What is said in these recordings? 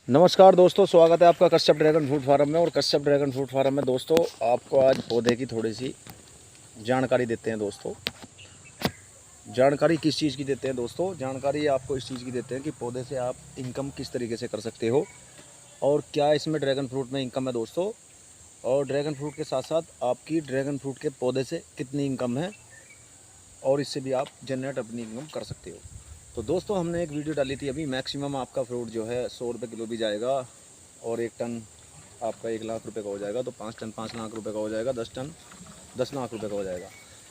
नमस्कार दोस्तों, स्वागत है आपका कश्यप ड्रैगन फ्रूट फार्म में। और कश्यप ड्रैगन फ्रूट फार्म में दोस्तों आपको आज पौधे की थोड़ी सी जानकारी देते हैं। दोस्तों जानकारी किस चीज़ की देते हैं? दोस्तों जानकारी आपको इस चीज़ की देते हैं कि पौधे से आप इनकम किस तरीके से कर सकते हो और क्या इसमें ड्रैगन फ्रूट में इनकम है दोस्तों। और ड्रैगन फ्रूट के साथ साथ आपकी ड्रैगन फ्रूट के पौधे से कितनी इनकम है और इससे भी आप जनरेट अपनी इनकम कर सकते हो। तो दोस्तों हमने एक वीडियो डाली थी अभी, मैक्सिमम आपका फ्रूट जो है 100 रुपये किलो भी जाएगा और 1 टन आपका 1 लाख रुपए का हो जाएगा। तो 5 टन 5 लाख रुपए का हो जाएगा, 10 टन 10 लाख रुपए का हो जाएगा।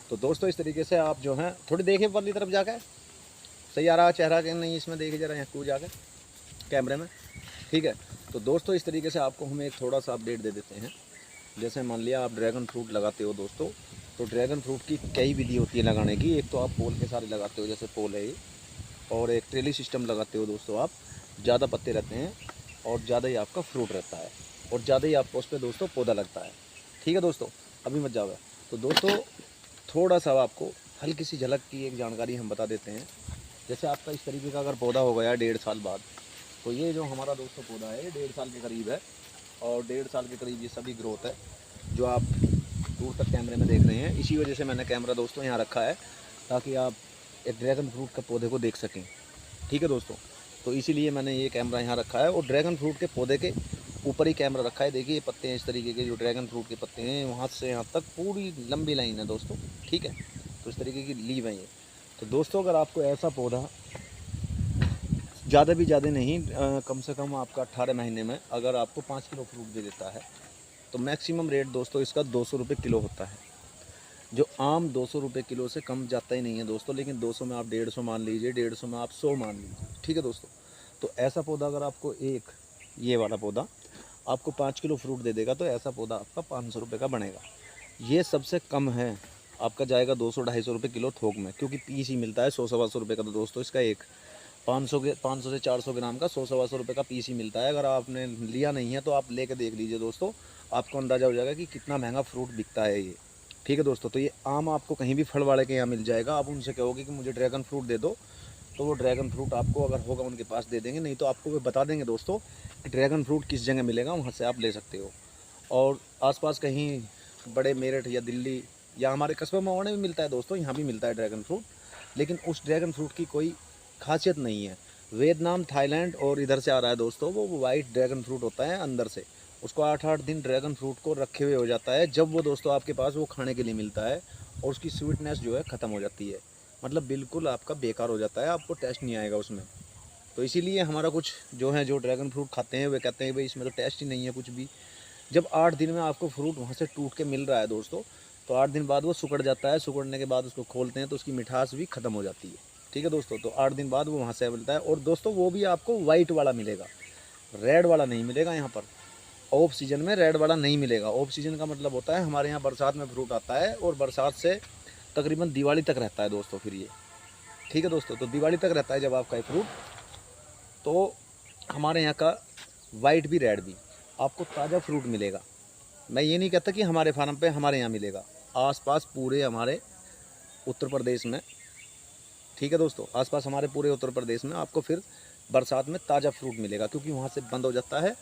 तो दोस्तों इस तरीके से आप जो हैं थोड़ी देखें परली तरफ जाकर, सही आ रहा चेहरा कि नहीं इसमें, देखिए ज़रा यहाँ को जाकर कैमरे में, ठीक है। तो दोस्तों इस तरीके से आपको हम एक थोड़ा सा अपडेट दे देते हैं। जैसे मान लिया आप ड्रैगन फ्रूट लगाते हो दोस्तों, तो ड्रैगन फ्रूट की कई विधि होती है लगाने की। एक तो आप पोल के सारे लगाते हो, जैसे पोल है ये, और एक ट्रेली सिस्टम लगाते हो दोस्तों आप। ज़्यादा पत्ते रहते हैं और ज़्यादा ही आपका फ्रूट रहता है और ज़्यादा ही आपको उस पर दोस्तों पौधा लगता है, ठीक है दोस्तों। अभी मत जाओ। तो दोस्तों थोड़ा सा आपको हल्की सी झलक की एक जानकारी हम बता देते हैं। जैसे आपका इस तरीके का अगर पौधा हो गया 1.5 साल बाद, तो ये जो हमारा दोस्तों पौधा है 1.5 साल के करीब है और 1.5 साल के करीब ये सभी ग्रोथ है जो आप दूर तक कैमरे में देख रहे हैं। इसी वजह से मैंने कैमरा दोस्तों यहाँ रखा है ताकि आप एक ड्रैगन फ्रूट के पौधे को देख सकें, ठीक है दोस्तों। तो इसीलिए मैंने ये कैमरा यहाँ रखा है और ड्रैगन फ्रूट के पौधे के ऊपर ही कैमरा रखा है। देखिए ये पत्ते हैं इस तरीके के, जो ड्रैगन फ्रूट के पत्ते हैं वहाँ से यहाँ तक पूरी लंबी लाइन है दोस्तों, ठीक है। तो इस तरीके की लीव है ये। तो दोस्तों अगर आपको ऐसा पौधा ज़्यादा भी ज़्यादा नहीं, कम से कम आपका 18 महीने में अगर आपको 5 किलो फ्रूट दे देता है, तो मैक्सिमम रेट दोस्तों इसका 200 रुपये किलो होता है। जो आम 200 रुपये किलो से कम जाता ही नहीं है दोस्तों, लेकिन 200 में आप 150 मान लीजिए, 150 में आप 100 मान लीजिए, ठीक है दोस्तों। तो ऐसा पौधा अगर आपको एक ये वाला पौधा आपको 5 किलो फ्रूट दे देगा, तो ऐसा पौधा आपका 500 रुपये का बनेगा। ये सबसे कम है, आपका जाएगा 200-250 रुपये किलो थोक में, क्योंकि पीस ही मिलता है 100-125 रुपये का। तो दोस्तों इसका एक 500 से 400 ग्राम का 100-125 रुपये का पीस ही मिलता है। अगर आपने लिया नहीं है तो आप लेके देख लीजिए दोस्तों, आपको अंदाज़ा हो जाएगा कि कितना महंगा फ्रूट बिकता है ये, ठीक है दोस्तों। तो ये आम आपको कहीं भी फल वाले के यहाँ मिल जाएगा। आप उनसे कहोगे कि मुझे ड्रैगन फ्रूट दे दो, तो वो ड्रैगन फ्रूट आपको अगर होगा उनके पास दे देंगे, नहीं तो आपको वो बता देंगे दोस्तों कि ड्रैगन फ्रूट किस जगह मिलेगा, वहाँ से आप ले सकते हो। और आसपास कहीं बड़े मेरठ या दिल्ली या हमारे कस्बे महुआ में भी मिलता है दोस्तों, यहाँ भी मिलता है ड्रैगन फ्रूट। लेकिन उस ड्रैगन फ्रूट की कोई खासियत नहीं है। वियतनाम, थाईलैंड और इधर से आ रहा है दोस्तों, वो वाइट ड्रैगन फ्रूट होता है अंदर से। उसको 8-8 दिन ड्रैगन फ्रूट को रखे हुए हो जाता है, जब वो दोस्तों आपके पास वो खाने के लिए मिलता है और उसकी स्वीटनेस जो है ख़त्म हो जाती है, मतलब बिल्कुल आपका बेकार हो जाता है, आपको टेस्ट नहीं आएगा उसमें। तो इसीलिए हमारा कुछ जो है जो ड्रैगन फ्रूट खाते हैं वे कहते हैं भाई इसमें तो टेस्ट ही नहीं है कुछ भी। जब 8 दिन में आपको फ्रूट वहाँ से टूट के मिल रहा है दोस्तों, तो 8 दिन बाद वो सिकुड़ जाता है। सिकुड़ने के बाद उसको खोलते हैं तो उसकी मिठास भी ख़त्म हो जाती है, ठीक है दोस्तों। तो 8 दिन बाद वो वहाँ से मिलता है और दोस्तों वो भी आपको वाइट वाला मिलेगा, रेड वाला नहीं मिलेगा यहाँ पर। ऑफ सीजन में रेड वाला नहीं मिलेगा। ऑफ सीजन का मतलब होता है हमारे यहाँ बरसात में फ्रूट आता है और बरसात से तकरीबन दिवाली तक रहता है दोस्तों फिर ये, ठीक है दोस्तों। तो दिवाली तक रहता है जब आपका ये फ्रूट, तो हमारे यहाँ का वाइट भी रेड भी आपको ताज़ा फ्रूट मिलेगा। मैं ये नहीं कहता कि हमारे फार्म पे हमारे यहाँ मिलेगा, आसपास पूरे हमारे उत्तर प्रदेश में, ठीक है दोस्तों, आसपास हमारे पूरे उत्तर प्रदेश में आपको फिर बरसात में ताज़ा फ्रूट मिलेगा, क्योंकि वहाँ से बंद हो जाता है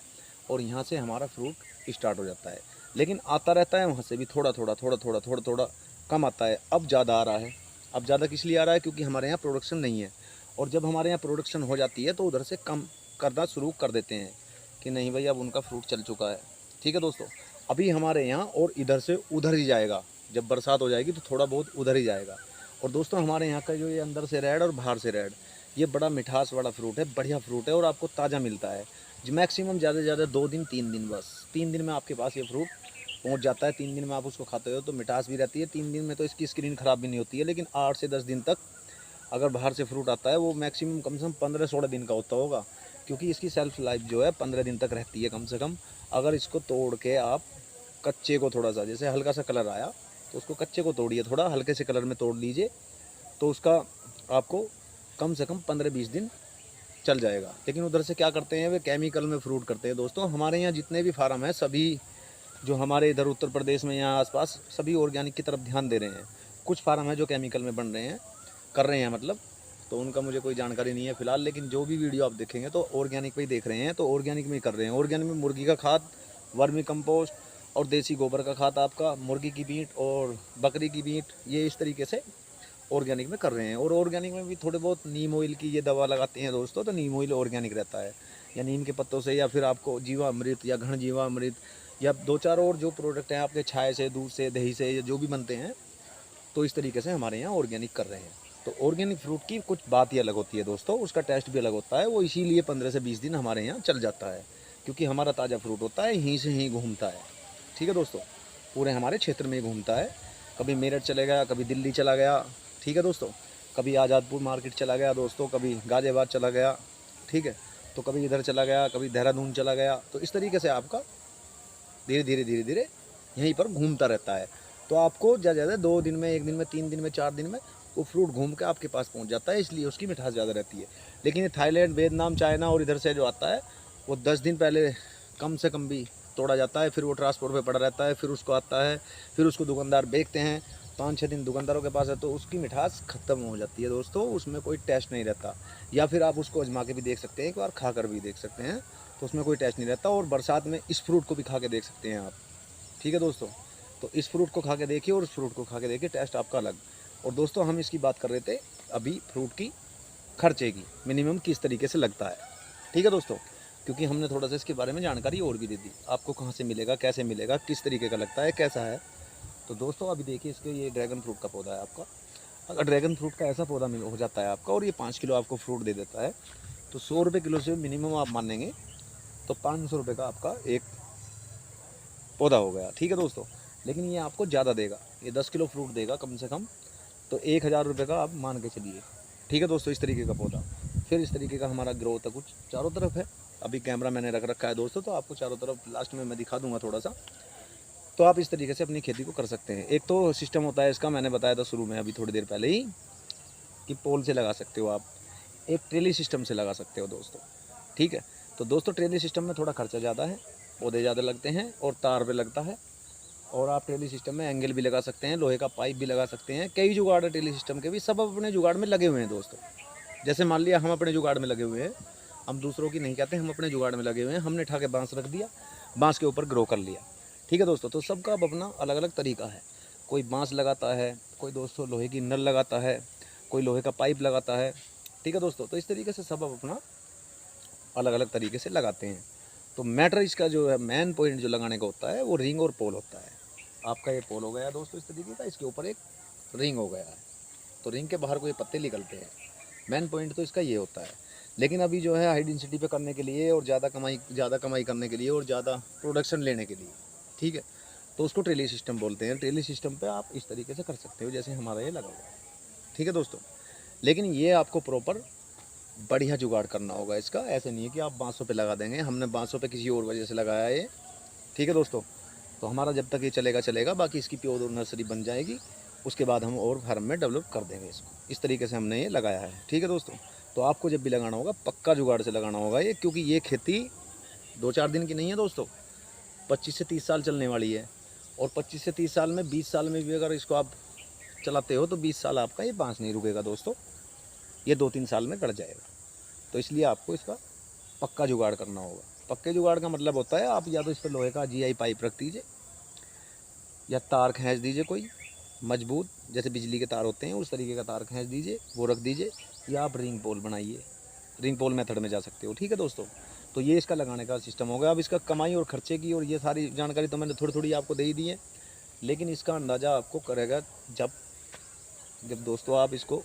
और यहाँ से हमारा फ्रूट स्टार्ट हो जाता है। लेकिन आता रहता है वहाँ से भी थोड़ा थोड़ा थोड़ा थोड़ा थोड़ा थोड़ा कम आता है। अब ज़्यादा आ रहा है। अब ज़्यादा किस लिए आ रहा है? क्योंकि हमारे यहाँ प्रोडक्शन नहीं है, और जब हमारे यहाँ प्रोडक्शन हो जाती है तो उधर से कम करना शुरू कर देते हैं कि नहीं भाई अब उनका फ्रूट चल चुका है, ठीक है दोस्तों। अभी हमारे यहाँ और इधर से उधर ही जाएगा, जब बरसात हो जाएगी तो थोड़ा बहुत उधर ही जाएगा। और दोस्तों हमारे यहाँ का जो ये अंदर से रेड और बाहर से रेड, ये बड़ा मिठास वाला फ्रूट है, बढ़िया फ्रूट है और आपको ताज़ा मिलता है। जो मैक्सिमम ज़्यादा से ज़्यादा 2 दिन 3 दिन, बस 3 दिन में आपके पास ये फ्रूट पहुँच जाता है। 3 दिन में आप उसको खाते हो तो मिठास भी रहती है। 3 दिन में तो इसकी स्क्रीन ख़राब भी नहीं होती है। लेकिन 8 से 10 दिन तक अगर बाहर से फ्रूट आता है, वो मैक्सिमम कम से कम 15-16 दिन का होता होगा, क्योंकि इसकी सेल्फ लाइफ जो है 15 दिन तक रहती है कम से कम। अगर इसको तोड़ के आप कच्चे को थोड़ा सा, जैसे हल्का सा कलर आया तो उसको कच्चे को तोड़िए, थोड़ा हल्के से कलर में तोड़ लीजिए, तो उसका आपको कम से कम 15-20 दिन चल जाएगा। लेकिन उधर से क्या करते हैं, वे केमिकल में फ्रूट करते हैं दोस्तों। हमारे यहाँ जितने भी फार्म हैं सभी जो हमारे इधर उत्तर प्रदेश में यहाँ आसपास, सभी ऑर्गेनिक की तरफ ध्यान दे रहे हैं। कुछ फार्म है जो केमिकल में बन रहे हैं, कर रहे हैं मतलब, तो उनका मुझे कोई जानकारी नहीं है फ़िलहाल। लेकिन जो भी वीडियो आप देखेंगे तो ऑर्गेनिक पे ही देख रहे हैं, तो ऑर्गेनिक में ही कर रहे हैं। ऑर्गेनिक में मुर्गी का खाद, वर्मी कंपोस्ट और देसी गोबर का खाद, आपका मुर्गी की मीट और बकरी की मीट, ये इस तरीके से ऑर्गेनिक में कर रहे हैं। और ऑर्गेनिक में भी थोड़े बहुत नीम ऑयल की ये दवा लगाते हैं दोस्तों, तो नीम ऑयल ऑर्गेनिक रहता है, या नीम के पत्तों से, या फिर आपको जीवामृत या घन जीवामृत या 2-4 और जो प्रोडक्ट हैं आपके छाए से, दूध से, दही से, जो भी बनते हैं, तो इस तरीके से हमारे यहाँ ऑर्गेनिक कर रहे हैं। तो ऑर्गेनिक फ्रूट की कुछ बात ही अलग होती है दोस्तों, उसका टेस्ट भी अलग होता है। वो इसीलिए 15 से 20 दिन हमारे यहाँ चल जाता है, क्योंकि हमारा ताज़ा फ्रूट होता है, यहीं से ही घूमता है। ठीक है दोस्तों, पूरे हमारे क्षेत्र में ही घूमता है। कभी मेरठ चले गया, कभी दिल्ली चला गया, ठीक है दोस्तों, कभी आज़ादपुर मार्केट चला गया दोस्तों, कभी गाज़ियाबाद चला गया, ठीक है, तो कभी इधर चला गया, कभी देहरादून चला गया। तो इस तरीके से आपका धीरे धीरे धीरे धीरे यहीं पर घूमता रहता है। तो आपको ज़्यादा ज़्यादा 2 दिन में, 1 दिन में, 3 दिन में, 4 दिन में वो फ्रूट घूम के आपके पास पहुंच जाता है, इसलिए उसकी मिठास ज़्यादा रहती है। लेकिन ये थाईलैंड, वियतनाम, चाइना और इधर से जो आता है, वो 10 दिन पहले कम से कम भी तोड़ा जाता है, फिर वो ट्रांसपोर्ट पे पड़ा रहता है, फिर उसको आता है, फिर उसको दुकानदार बेचते हैं। 5-6 दिन दुकानदारों के पास है, तो उसकी मिठास ख़त्म हो जाती है दोस्तों, उसमें कोई टेस्ट नहीं रहता। या फिर आप उसको आजमा के भी देख सकते हैं, एक बार खा कर भी देख सकते हैं, तो उसमें कोई टेस्ट नहीं रहता। और बरसात में इस फ्रूट को भी खा के देख सकते हैं आप, ठीक है दोस्तों। तो इस फ्रूट को खा के देखिए और उस फ्रूट को खा के देखिए, टेस्ट आपका अलग। और दोस्तों हम इसकी बात कर रहे थे अभी फ्रूट की खर्चे की, मिनिमम किस तरीके से लगता है, ठीक है दोस्तों, क्योंकि हमने थोड़ा सा इसके बारे में जानकारी और भी दे दी, आपको कहाँ से मिलेगा, कैसे मिलेगा, किस तरीके का लगता है, कैसा है। तो दोस्तों अभी देखिए, इसके ये ड्रैगन फ्रूट का पौधा है आपका। अगर ड्रैगन फ्रूट का ऐसा पौधा हो जाता है आपका, और ये 5 किलो आपको फ्रूट दे देता है, तो 100 रुपये किलो से मिनिमम आप मानेंगे तो 500 रुपये का आपका एक पौधा हो गया, ठीक है दोस्तों। लेकिन ये आपको ज़्यादा देगा, ये 10 किलो फ्रूट देगा कम से कम, तो 1000 रुपये का आप मान के चलिए, ठीक है दोस्तों, इस तरीके का पौधा। फिर इस तरीके का हमारा ग्रोथ है, कुछ चारों तरफ है। अभी कैमरा मैंने रख रखा है दोस्तों, तो आपको चारों तरफ लास्ट में मैं दिखा दूंगा थोड़ा सा। तो आप इस तरीके से अपनी खेती को कर सकते हैं। एक तो सिस्टम होता है इसका, मैंने बताया था शुरू में अभी थोड़ी देर पहले ही, कि पोल से लगा सकते हो आप, एक ट्रेली सिस्टम से लगा सकते हो दोस्तों, ठीक है। तो दोस्तों ट्रेली सिस्टम में थोड़ा खर्चा ज़्यादा है, पौधे ज़्यादा लगते हैं और तार पे लगता है। और आप ट्रेली सिस्टम में एंगल भी लगा सकते हैं, लोहे का पाइप भी लगा सकते हैं, कई जुगाड़ है ट्रेली सिस्टम के भी, सब अपने जुगाड़ में लगे हुए हैं दोस्तों। जैसे मान लिया हम अपने जुगाड़ में लगे हुए हैं, हम दूसरों की नहीं कहते, हम अपने जुगाड़ में लगे हुए हैं। हमने ठा के बांस रख दिया, बांस के ऊपर ग्रो कर लिया, ठीक है दोस्तों। तो सबका अब अपना अलग अलग तरीका है, कोई बांस लगाता है, कोई दोस्तों लोहे की नल लगाता है, कोई लोहे का पाइप लगाता है, ठीक है दोस्तों। तो इस तरीके से सब अपना अलग अलग तरीके से लगाते हैं। तो मैटर इसका जो है, मेन पॉइंट जो लगाने का होता है, वो रिंग और पोल होता है। आपका ये पोल हो गया दोस्तों इस तरीके का, इसके ऊपर एक रिंग हो गया है, तो रिंग के बाहर कोई पत्ते निकलते हैं। मेन पॉइंट तो इसका ये होता है। लेकिन अभी जो है हाई डेंसिटी पे करने के लिए और ज़्यादा कमाई करने के लिए और ज़्यादा प्रोडक्शन लेने के लिए, ठीक है, तो उसको ट्रेली सिस्टम बोलते हैं। ट्रेली सिस्टम पे आप इस तरीके से कर सकते हो जैसे हमारा ये लगा हुआ है, ठीक है दोस्तों। लेकिन ये आपको प्रॉपर बढ़िया जुगाड़ करना होगा इसका, ऐसे नहीं है कि आप बांसों पे लगा देंगे। हमने बांसों पे किसी और वजह से लगाया है ये, ठीक है दोस्तों। तो हमारा जब तक ये चलेगा चलेगा, बाकी इसकी प्योर नर्सरी बन जाएगी, उसके बाद हम और फार्म में डेवलप कर देंगे इसको। इस तरीके से हमने ये लगाया है, ठीक है दोस्तों। तो आपको जब भी लगाना होगा पक्का जुगाड़ से लगाना होगा ये, क्योंकि ये खेती 2-4 दिन की नहीं है दोस्तों, 25 से 30 साल चलने वाली है। और 25 से 30 साल में, 20 साल में भी अगर इसको आप चलाते हो तो 20 साल आपका ये बांस नहीं रुकेगा दोस्तों, ये 2-3 साल में कट जाएगा। तो इसलिए आपको इसका पक्का जुगाड़ करना होगा। पक्के जुगाड़ का मतलब होता है आप या तो इस पर लोहे का GI पाइप रख दीजिए, या तार खींच दीजिए कोई मजबूत, जैसे बिजली के तार होते हैं उस तरीके का तार खींच दीजिए, वो रख दीजिए, या आप रिंग पोल बनाइए, रिंग पोल मेथड में जा सकते हो, ठीक है दोस्तों। तो ये इसका लगाने का सिस्टम हो गया। अब इसका कमाई और खर्चे की और ये सारी जानकारी तो मैंने थोड़ी थोड़ी आपको दे ही दी है, लेकिन इसका अंदाज़ा आपको करेगा जब जब दोस्तों आप इसको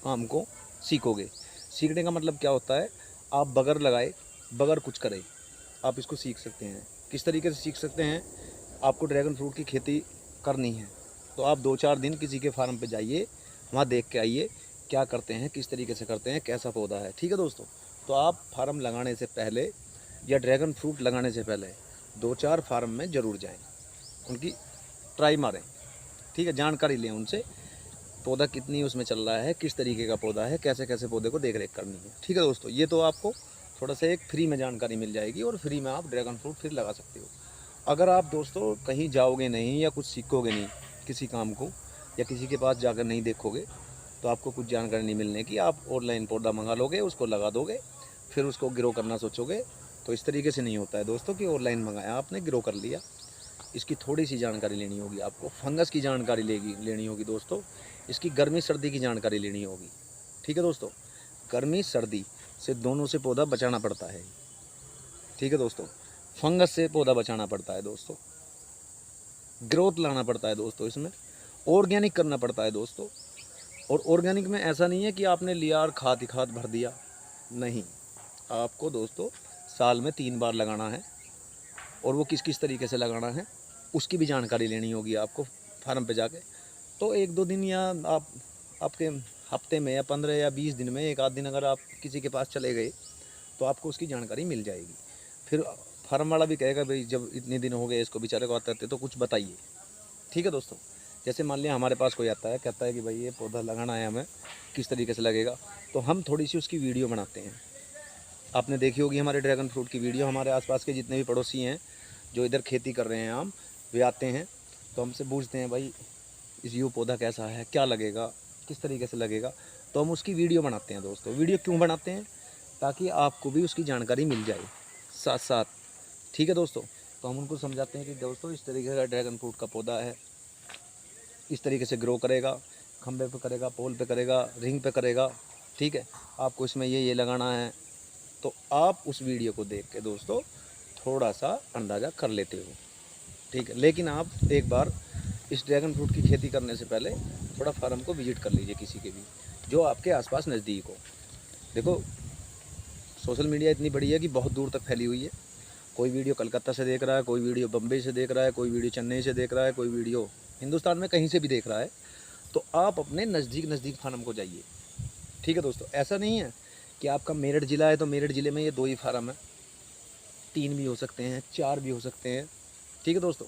काम को सीखोगे। सीखने का मतलब क्या होता है, आप बगैर लगाए, बगैर कुछ करे आप इसको सीख सकते हैं। किस तरीके से सीख सकते हैं, आपको ड्रैगन फ्रूट की खेती करनी है तो आप 2-4 दिन किसी के फार्म पे जाइए, वहाँ देख के आइए क्या करते हैं, किस तरीके से करते हैं, कैसा पौधा है, ठीक है दोस्तों। तो आप फार्म लगाने से पहले या ड्रैगन फ्रूट लगाने से पहले 2-4 फार्म में ज़रूर जाएं, उनकी ट्राई मारें, ठीक है, जानकारी लें उनसे, पौधा कितनी उसमें चल रहा है, किस तरीके का पौधा है, कैसे कैसे पौधे को देख रेख करनी है, ठीक है दोस्तों। ये तो आपको थोड़ा सा एक फ्री में जानकारी मिल जाएगी और फ्री में आप ड्रैगन फ्रूट फिर लगा सकते हो। अगर आप दोस्तों कहीं जाओगे नहीं या कुछ सीखोगे नहीं किसी काम को, या किसी के पास जाकर नहीं देखोगे, तो आपको कुछ जानकारी नहीं मिलने की। आप ऑनलाइन पौधा मंगा लोगे, उसको लगा दोगे, फिर उसको ग्रो करना सोचोगे, तो इस तरीके से नहीं होता है दोस्तों कि ऑनलाइन मंगाया आपने, ग्रो कर लिया। इसकी थोड़ी सी जानकारी लेनी होगी आपको, फंगस की जानकारी लेनी होगी दोस्तों, इसकी गर्मी सर्दी की जानकारी लेनी होगी। ठीक है दोस्तों, गर्मी सर्दी से दोनों से पौधा बचाना पड़ता है। ठीक है दोस्तों, फंगस से पौधा बचाना पड़ता है दोस्तों, ग्रोथ लाना पड़ता है दोस्तों, इसमें ऑर्गेनिक करना पड़ता है दोस्तों। और ऑर्गेनिक में ऐसा नहीं है कि आपने लिया और खाद ही खाद भर दिया, नहीं, आपको दोस्तों साल में 3 बार लगाना है, और वो किस किस तरीके से लगाना है उसकी भी जानकारी लेनी होगी आपको फार्म पे जाके। तो 1-2 दिन या आपके हफ्ते में या 15 या 20 दिन में एक आध दिन अगर आप किसी के पास चले गए तो आपको उसकी जानकारी मिल जाएगी। फिर फार्म वाला भी कहेगा भाई जब इतने दिन हो गए इसको बेचारे को आते तो कुछ बताइए। ठीक है दोस्तों, जैसे मान लिया हमारे पास कोई आता है, कहता है कि भाई ये पौधा लगाना है हमें, किस तरीके से लगेगा, तो हम थोड़ी सी उसकी वीडियो बनाते हैं। आपने देखी होगी हमारे ड्रैगन फ्रूट की वीडियो, हमारे आसपास के जितने भी पड़ोसी हैं जो इधर खेती कर रहे हैं आम, वे आते हैं तो हमसे पूछते हैं भाई इस ये पौधा कैसा है, क्या लगेगा, किस तरीके से लगेगा, तो हम उसकी वीडियो बनाते हैं दोस्तों। वीडियो क्यों बनाते हैं? ताकि आपको भी उसकी जानकारी मिल जाए साथ साथ। ठीक है दोस्तों, तो हम उनको समझाते हैं कि दोस्तों इस तरीके का ड्रैगन फ्रूट का पौधा है, इस तरीके से ग्रो करेगा, खंबे पे करेगा, पोल पे करेगा, रिंग पे करेगा। ठीक है, आपको इसमें ये लगाना है। तो आप उस वीडियो को देख के दोस्तों थोड़ा सा अंदाज़ा कर लेते हो। ठीक है, लेकिन आप एक बार इस ड्रैगन फ्रूट की खेती करने से पहले थोड़ा फार्म को विजिट कर लीजिए, किसी के भी जो आपके आसपास नज़दीक हो। देखो सोशल मीडिया इतनी बड़ी है कि बहुत दूर तक फैली हुई है। कोई वीडियो कलकत्ता से देख रहा है, कोई वीडियो बम्बई से देख रहा है, कोई वीडियो चेन्नई से देख रहा है, कोई वीडियो हिंदुस्तान में कहीं से भी देख रहा है। तो आप अपने नज़दीक फार्म को जाइए। ठीक है दोस्तों, ऐसा नहीं है कि आपका मेरठ ज़िला है तो मेरठ ज़िले में ये 2 ही फार्म है, 3 भी हो सकते हैं, 4 भी हो सकते हैं। ठीक है दोस्तों,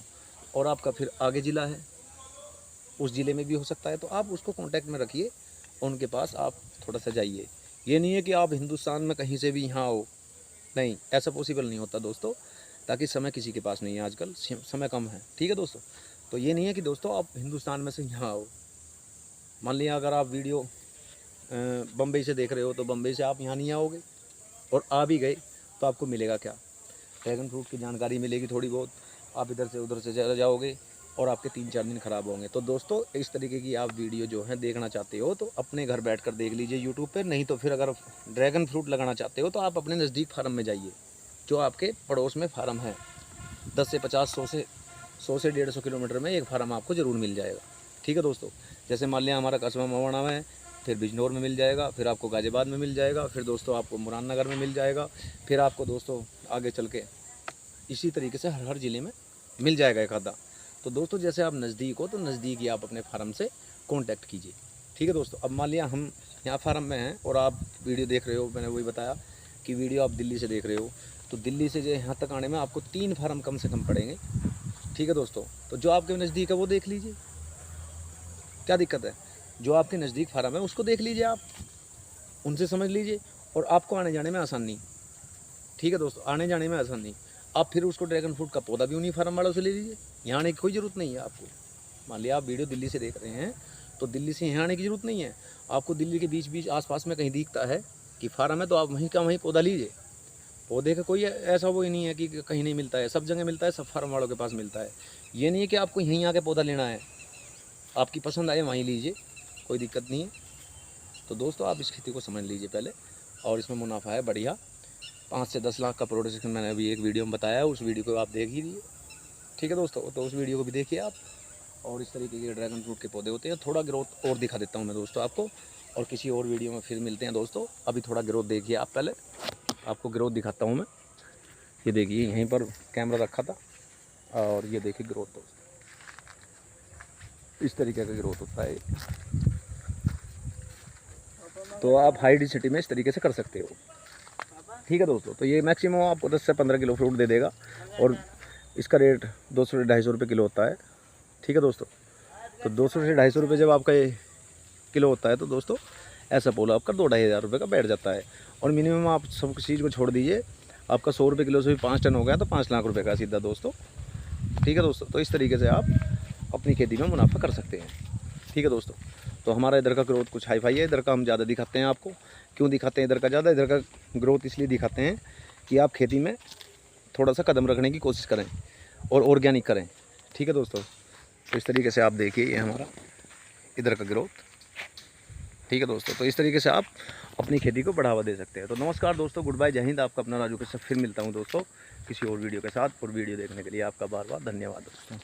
और आपका फिर आगे ज़िला है, उस ज़िले में भी हो सकता है, तो आप उसको कांटेक्ट में रखिए, उनके पास आप थोड़ा सा जाइए। ये नहीं है कि आप हिंदुस्तान में कहीं से भी यहाँ आओ, नहीं, ऐसा पॉसिबल नहीं होता दोस्तों, ताकि समय किसी के पास नहीं है, आजकल समय कम है। ठीक है दोस्तों, तो ये नहीं है कि दोस्तों आप हिंदुस्तान में से यहाँ आओ। मान लिया अगर आप वीडियो बम्बई से देख रहे हो तो बम्बई से आप यहाँ नहीं आओगे, और आ भी गए तो आपको मिलेगा क्या? ड्रैगन फ्रूट की जानकारी मिलेगी थोड़ी बहुत, आप इधर से उधर से चले जाओगे और आपके 3-4 दिन ख़राब होंगे। तो दोस्तों इस तरीके की आप वीडियो जो है देखना चाहते हो तो अपने घर बैठकर देख लीजिए यूट्यूब पर, नहीं तो फिर अगर ड्रैगन फ्रूट लगाना चाहते हो तो आप अपने नज़दीक फार्म में जाइए, जो आपके पड़ोस में फार्म है। 10 से 50, 100 से 150 किलोमीटर में एक फार्म आपको ज़रूर मिल जाएगा। ठीक है दोस्तों, जैसे मान लिया हमारा कस्बा मवाना में है, फिर बिजनौर में मिल जाएगा, फिर आपको गाज़ियाबाद में मिल जाएगा, फिर दोस्तों आपको मुरादनगर में मिल जाएगा, फिर आपको दोस्तों आगे चल के इसी तरीके से हर ज़िले में मिल जाएगा एक आधा। तो दोस्तों जैसे आप नज़दीक हो तो नज़दीक ही आप अपने फार्म से कांटेक्ट कीजिए। ठीक है दोस्तों, अब मान लिया हम यहाँ फार्म में हैं और आप वीडियो देख रहे हो, मैंने वही बताया कि वीडियो आप दिल्ली से देख रहे हो, तो दिल्ली से जो यहाँ तक आने में आपको 3 फार्म कम से कम पड़ेंगे। ठीक है दोस्तों, तो जो आपके नज़दीक है वो देख लीजिए, क्या दिक्कत है? जो आपके नज़दीक फार्म है उसको देख लीजिए, आप उनसे समझ लीजिए, और आपको आने जाने में आसानी। ठीक है दोस्तों, आने जाने में आसानी। आप फिर उसको ड्रैगन फ्रूट का पौधा भी उन्हीं फार्म वालों से ले लीजिए, यहाँ आने की कोई ज़रूरत नहीं है आपको। मान लिया आप वीडियो दिल्ली से देख रहे हैं तो दिल्ली से यहाँ आने की ज़रूरत नहीं है आपको। दिल्ली के बीच आसपास में कहीं दिखता है कि फार्म है तो आप वहीं का वहीं पौधा लीजिए। पौधे का कोई ऐसा वो ही नहीं है कि कहीं नहीं मिलता है, सब जगह मिलता है, सब फार्म वालों के पास मिलता है। ये नहीं है कि आपको यहीं आके पौधा लेना है, आपकी पसंद आए वहीं लीजिए, कोई दिक्कत नहीं है। तो दोस्तों आप इस खेती को समझ लीजिए पहले, और इसमें मुनाफा है बढ़िया। 5 से 10 लाख का प्रोडक्शन मैंने अभी एक वीडियो में बताया, उस वीडियो को आप देख ही लीजिए। ठीक है दोस्तों, तो उस वीडियो को भी देखिए आप। और इस तरीके के ड्रैगन फ्रूट के पौधे होते हैं। थोड़ा ग्रोथ और दिखा देता हूँ मैं दोस्तों आपको, और किसी और वीडियो में फिर मिलते हैं दोस्तों। अभी थोड़ा ग्रोथ देखिए आप, पहले आपको ग्रोथ दिखाता हूँ मैं। ये देखिए यहीं पर कैमरा रखा था, और ये देखिए ग्रोथ दोस्तों, इस तरीके का ग्रोथ होता है। तो आप हाई डेंसिटी में इस तरीके से कर सकते हो। ठीक है दोस्तों, तो ये मैक्सिमम आपको 10 से 15 किलो फ्रूट दे देगा, और इसका रेट 200 से 250 रुपये किलो होता है। ठीक है दोस्तों, तो 200 से 250 रुपये जब आपका ये किलो होता है तो दोस्तों ऐसा पोला आपका 2-2.5 हज़ार रुपये का बैठ जाता है। और मिनिमम आप सब चीज़ को छोड़ दीजिए, आपका 100 रुपये किलो से भी 5 टन हो गया तो 5 लाख रुपये का सीधा दोस्तों। ठीक है दोस्तों, तो इस तरीके से आप अपनी खेती में मुनाफा कर सकते हैं। ठीक है दोस्तों, तो हमारा इधर का ग्रोथ कुछ हाई फाई है, इधर का हम ज़्यादा दिखाते हैं आपको। क्यों दिखाते हैं इधर का ज़्यादा? इधर का ग्रोथ इसलिए दिखाते हैं कि आप खेती में थोड़ा सा कदम रखने की कोशिश करें और ऑर्गेनिक करें। ठीक है दोस्तों, तो इस तरीके से आप देखिए ये हमारा इधर का ग्रोथ। ठीक है दोस्तों, तो इस तरीके से आप अपनी खेती को बढ़ावा दे सकते हैं। तो नमस्कार दोस्तों, गुड बाय, जय हिंद। आपका अपना राजू के साथ फिर मिलता हूँ दोस्तों किसी और वीडियो के साथ। और वीडियो देखने के लिए आपका बार बार धन्यवाद दोस्तों।